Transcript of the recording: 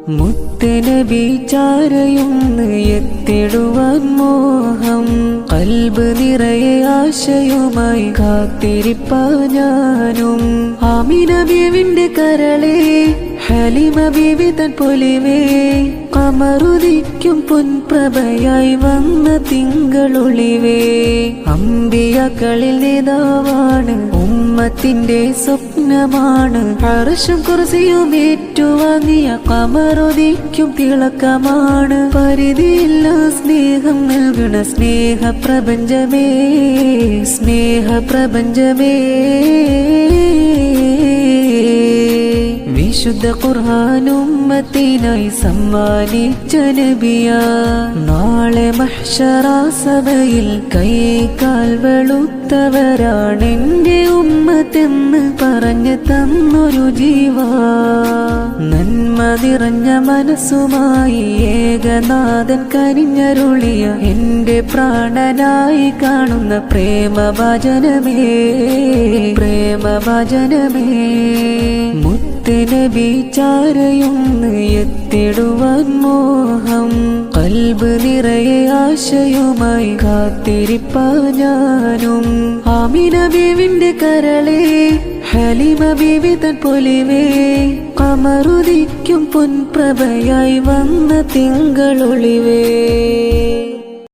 മുത്തനബി ചാരയൊന്ന് എത്തിടുവാൻ മോഹം കൽബ് നിറയെ ആശയുമായി കാത്തിരിപ്പാ ഞാനും ആമിന ബീവിന്റെ കരളേ ഹലീമ ബീവി തൻ പൊലിവേ കമറുദിക്കും പൊൻപ്രഭയായി വന്ന തിങ്കളൊളിവേ അമ്പിയാക്കളിൽ നേതാവാണ് ഉമ്മത്തിന്റെ സ്വപ്നമാണ് അർശും കുർസിയും ഏറ്റുവാങ്ങിയ കമറുദിക്കും തിളക്കമാണ് പരിധിയില്ല സ്നേഹം നൽകണ സ്നേഹപ്രപഞ്ചമേ സ്നേഹപ്രപഞ്ചമേ വിശുദ്ധ ഖുർആൻ ഉമ്മത്തിനായി സമ്മാനിച്ച നബിയാ നാളെ മഹ്ശറ സഭയിൽ കൈകാൽ വെളുത്തവരാണെന്റെ ഉമ്മത്തെന്ന് പറഞ്ഞു തന്നൊരു ജീവാ നന്മ നിറഞ്ഞ മനസ്സുമായി ഏകനാഥൻ കനിഞ്ഞരുളിയ എന്റെ പ്രാണനായി കാണുന്ന പ്രേമഭജനമേ പ്രേമഭജനമേ മുത്തനബി ചാരയൊന്ന് എത്തിടുവാൻ മോഹം കൽബ് നിറയെ ആശയുമായി കാത്തിരിപ്പാ ഞാനും ആമിന ബീവിന്റെ കരളേ ഹലീമ ബീവി തൻ പൊലിവേ കമറുദിക്കും പൊൻപ്രഭയായി വന്ന തിങ്കളൊളിവേ